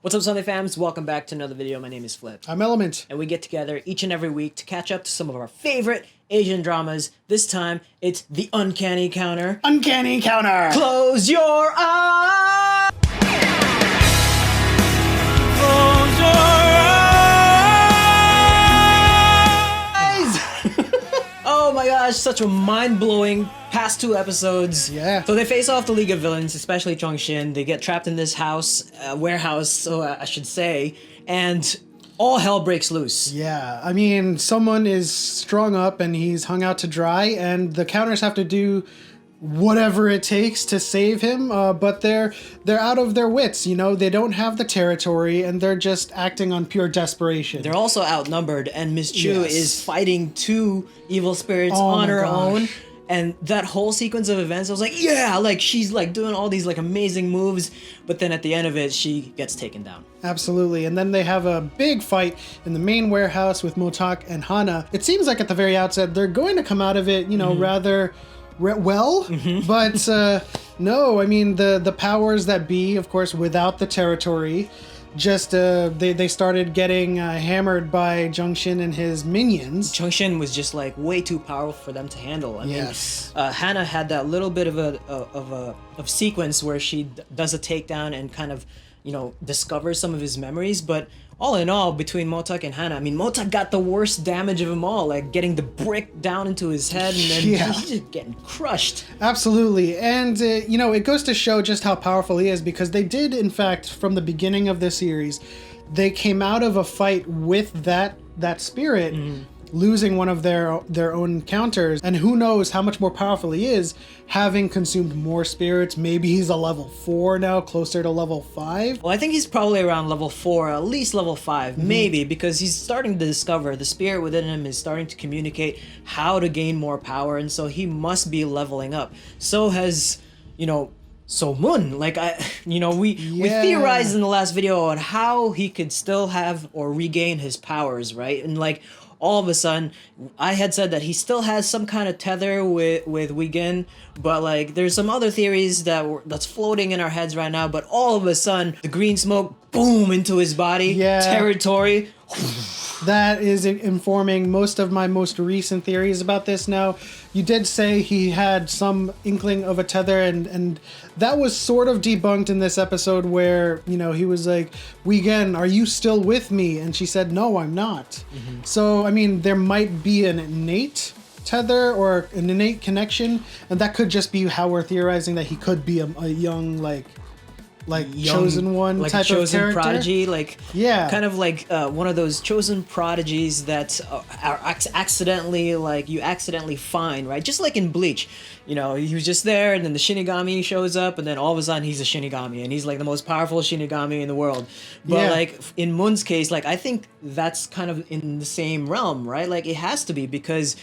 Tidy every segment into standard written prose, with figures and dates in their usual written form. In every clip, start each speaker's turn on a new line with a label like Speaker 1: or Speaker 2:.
Speaker 1: What's up, Sunday fams? Welcome back to another video. My name is Flip.
Speaker 2: I'm Element.
Speaker 1: And we get together each and every week to catch up to some of our favorite Asian dramas. This time, it's the Uncanny Counter.
Speaker 2: Uncanny Counter!
Speaker 1: Close your eyes! Close your eyes! Oh my gosh, such a mind-blowing past two episodes.
Speaker 2: Yeah.
Speaker 1: So they face off the League of Villains, especially Shin. They get trapped in this house, warehouse, so I should say, and all hell breaks loose.
Speaker 2: Yeah, I mean, someone is strung up and he's hung out to dry, and the counters have to do whatever it takes to save him, but they're out of their wits, you know? They don't have the territory, and they're just acting on pure desperation.
Speaker 1: They're also outnumbered, and Miss Chu
Speaker 2: Yes.
Speaker 1: is fighting two evil spirits
Speaker 2: Oh
Speaker 1: on
Speaker 2: my
Speaker 1: her
Speaker 2: gosh.
Speaker 1: own. And that whole sequence of events, I was like, yeah, like she's like doing all these like amazing moves, but then at the end of it, she gets taken down.
Speaker 2: Absolutely. And then they have a big fight in the main warehouse with Motak and Hana. It seems like at the very outset, they're going to come out of it, you know, rather well, but no, I mean, the powers that be, of course, without the territory, just they started getting hammered by Jeong and his minions.
Speaker 1: Shin was just like way too powerful for them to handle. I
Speaker 2: Yes.
Speaker 1: mean, Hannah had that little bit of a sequence where she does a takedown and kind of, you know, discovers some of his memories. But all in all, between Motak and Hannah, I mean, Motak got the worst damage of them all, like getting the brick down into his head and then
Speaker 2: Yeah.
Speaker 1: he's just getting crushed.
Speaker 2: Absolutely. And, you know, it goes to show just how powerful he is, because they did, in fact, from the beginning of this series, they came out of a fight with that spirit, losing one of their own counters. And who knows how much more powerful he is, having consumed more spirits. Maybe he's a level 4 now, closer to level 5.
Speaker 1: Well, I think he's probably around level 4, at least level 5, maybe, because he's starting to discover the spirit within him is starting to communicate how to gain more power, and so he must be leveling up. So has, you know, So Moon, like we theorized in the last video on how he could still have or regain his powers, right? And like all of a sudden, I had said that he still has some kind of tether with Wigan, but like there's some other theories that's floating in our heads right now. But all of a sudden, the green smoke, boom, into his body, territory.
Speaker 2: That is informing most of my most recent theories about this now. You did say he had some inkling of a tether, and that was sort of debunked in this episode where, you know, he was like, Wigen, are you still with me? And she said, no, I'm not. So, I mean, there might be an innate tether or an innate connection, and that could just be how we're theorizing that he could be a young, like young, chosen one, like type
Speaker 1: chosen
Speaker 2: of character.
Speaker 1: Prodigy, like kind of like one of those chosen prodigies that are accidentally, like you accidentally find, right? Just like in Bleach, you know, he was just there, and then the Shinigami shows up, and then all of a sudden he's a Shinigami, and he's like the most powerful Shinigami in the world. But like in Moon's case, like I think that's kind of in the same realm, right? Like it has to be, because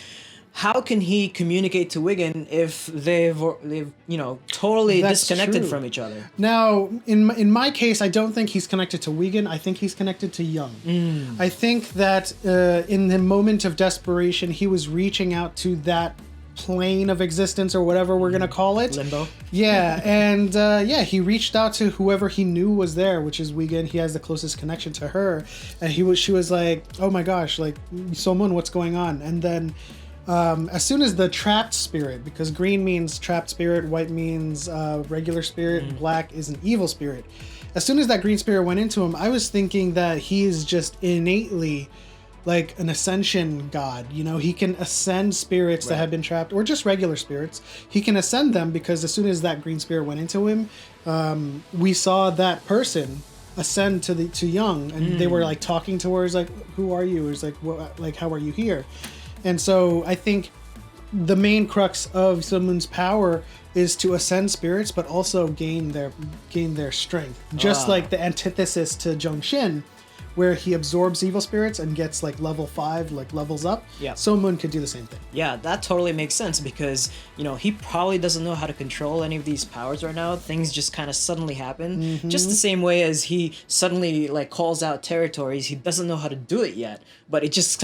Speaker 1: how can he communicate to Wigan if they've you know, totally disconnected from each other?
Speaker 2: Now, in my case, I don't think he's connected to Wigan. I think he's connected to Yeong. I think that in the moment of desperation, he was reaching out to that plane of existence, or whatever we're gonna call it.
Speaker 1: Limbo.
Speaker 2: Yeah, and he reached out to whoever he knew was there, which is Wigan. He has the closest connection to her, and she was like, oh my gosh, like, Somun, what's going on? And then as soon as the trapped spirit, because green means trapped spirit, white means regular spirit, black is an evil spirit. As soon as that green spirit went into him, I was thinking that he is just innately like an ascension god. You know, he can ascend spirits that have been trapped, or just regular spirits. He can ascend them, because as soon as that green spirit went into him, we saw that person ascend to Yeong, and they were like talking to her, like, who are you? It was like, what, like, how are you here? And so I think the main crux of Sunmun's power is to ascend spirits, but also gain their strength. Just like the antithesis to Jeong, where he absorbs evil spirits and gets like level 5, like levels up.
Speaker 1: Yeah.
Speaker 2: Sunmun could do the same thing.
Speaker 1: Yeah, that totally makes sense, because, you know, he probably doesn't know how to control any of these powers right now. Things just kind of suddenly happen. Just the same way as he suddenly like calls out territories. He doesn't know how to do it yet, but it just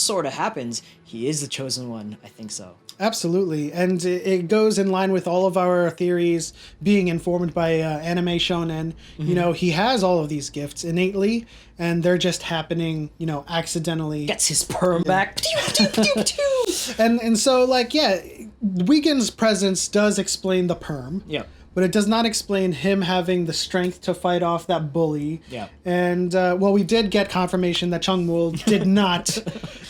Speaker 1: sort of happens. He is the chosen one. I think so.
Speaker 2: Absolutely, and it goes in line with all of our theories being informed by anime shonen. You know, he has all of these gifts innately, and they're just happening, you know, accidentally.
Speaker 1: Gets his perm back.
Speaker 2: And so, like, yeah, Wigen's presence does explain the perm.
Speaker 1: Yep.
Speaker 2: But it does not explain him having the strength to fight off that bully.
Speaker 1: Yeah.
Speaker 2: And, well, we did get confirmation that Chung-mul did not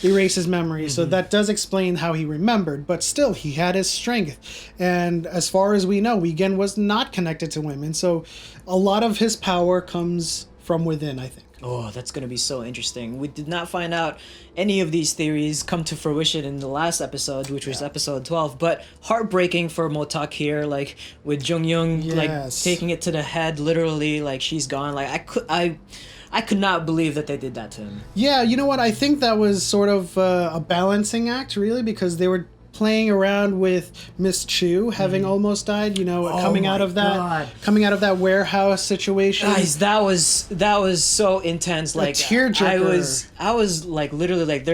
Speaker 2: erase his memory. So that does explain how he remembered. But still, he had his strength. And as far as we know, Wigen was not connected to women. So a lot of his power comes from within, I think.
Speaker 1: Oh, that's going to be so interesting. We did not find out any of these theories come to fruition in the last episode, which was episode 12. But heartbreaking for Motak here, like with Jeong Yeong, like taking it to the head, literally, like she's gone. Like I could not believe that they did that to him.
Speaker 2: Yeah, you know what? I think that was sort of a balancing act, really, because they were playing around with Miss Chu having almost died, you know, coming out of that warehouse situation.
Speaker 1: Guys, that was so intense. Like
Speaker 2: tearjerker.
Speaker 1: I was like literally like,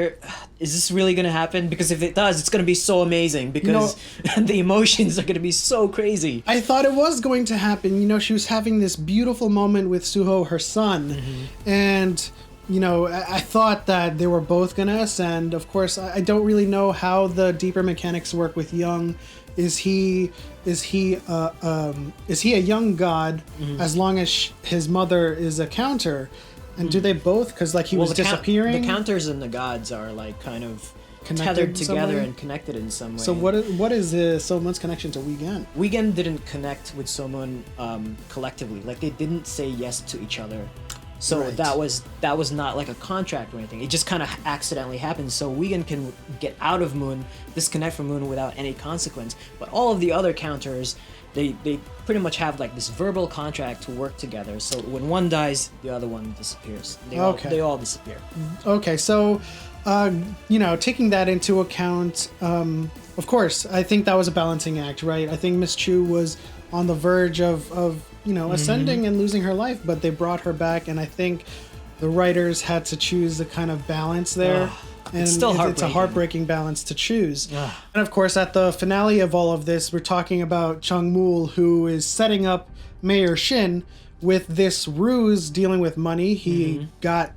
Speaker 1: is this really gonna happen? Because if it does, it's gonna be so amazing because the emotions are gonna be so crazy.
Speaker 2: I thought it was going to happen. You know, she was having this beautiful moment with Suho, her son, and you know, I thought that they were both gonna ascend. Of course, I don't really know how the deeper mechanics work with Yeong. Is he a young god as long as his mother is a counter? And do they both? Because like he was disappearing.
Speaker 1: The counters and the gods are like kind of tethered together and connected in some way.
Speaker 2: So what is Somun's connection to Wigen?
Speaker 1: Wigen didn't connect with Somun collectively. Like they didn't say yes to each other. So that was not like a contract or anything. It just kind of accidentally happened. So Wigen can get out of Moon, disconnect from Moon without any consequence. But all of the other counters, they pretty much have like this verbal contract to work together. So when one dies, the other one disappears. They all disappear.
Speaker 2: Okay, so you know, taking that into account, of course, I think that was a balancing act, right? I think Miss Chu was on the verge of you know, ascending and losing her life, but they brought her back, and I think the writers had to choose a kind of balance there. And
Speaker 1: it's still heartbreaking.
Speaker 2: It's a heartbreaking balance to choose. And of course, at the finale of all of this, we're talking about Chung-mul, who is setting up Mayor Shin with this ruse dealing with money. He got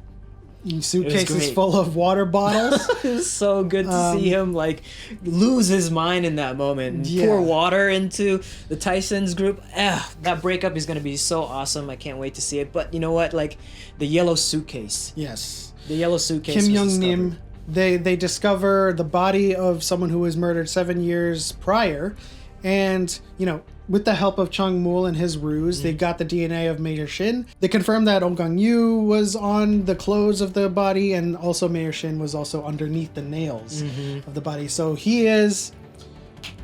Speaker 2: suitcases full of water bottles.
Speaker 1: It was so good to see him like lose his mind in that moment and pour water into the Tyson's group. That breakup is going to be so awesome. I can't wait to see it. But you know what? Like the Yellow Suitcase.
Speaker 2: Yes.
Speaker 1: The Yellow Suitcase.
Speaker 2: Kim Young-nim. They discover the body of someone who was murdered 7 years prior. And, you know, with the help of Chung-mul and his ruse, they got the DNA of Mayor Shin. They confirmed that Yu was on the clothes of the body, and also Mayor Shin was also underneath the nails of the body. So he is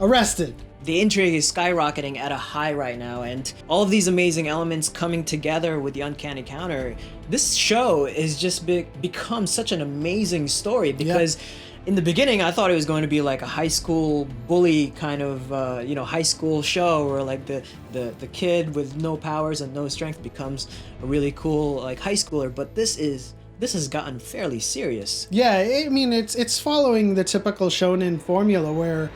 Speaker 2: arrested.
Speaker 1: The intrigue is skyrocketing at a high right now, and all of these amazing elements coming together with the Uncanny Counter. This show is just become such an amazing story because in the beginning, I thought it was going to be like a high school bully kind of, high school show where like the kid with no powers and no strength becomes a really cool like high schooler. But this has gotten fairly serious.
Speaker 2: Yeah, I mean it's following the typical shonen formula where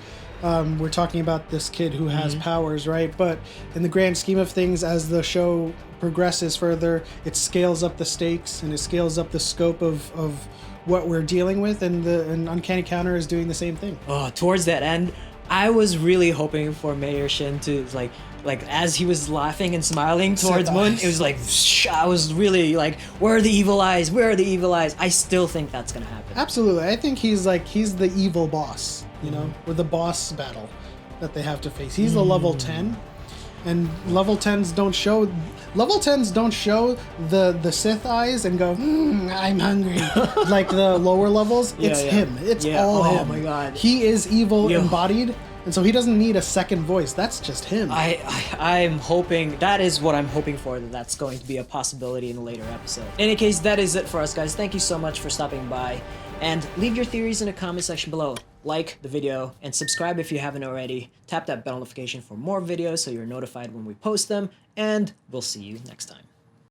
Speaker 2: we're talking about this kid who has powers, right? But in the grand scheme of things, as the show progresses further, it scales up the stakes and it scales up the scope of what we're dealing with, and Uncanny Counter is doing the same thing.
Speaker 1: Oh, towards that end, I was really hoping for Mayor Shin to like as he was laughing and smiling towards Moon, it was like I was really like, where are the evil eyes? Where are the evil eyes? I still think that's gonna happen.
Speaker 2: Absolutely, I think he's the evil boss, you know, with the boss battle that they have to face. He's a level 10, and level 10s don't show the Sith eyes and go, I'm hungry, like the lower levels. It's him. It's all him. Oh my god. He is evil embodied, and so he doesn't need a second voice. That's just him.
Speaker 1: I'm hoping, that is what I'm hoping for, that's going to be a possibility in a later episode. In any case, that is it for us, guys. Thank you so much for stopping by, and leave your theories in the comment section below. Like the video and subscribe if you haven't already. Tap that bell notification for more videos so you're notified when we post them, and we'll see you next time.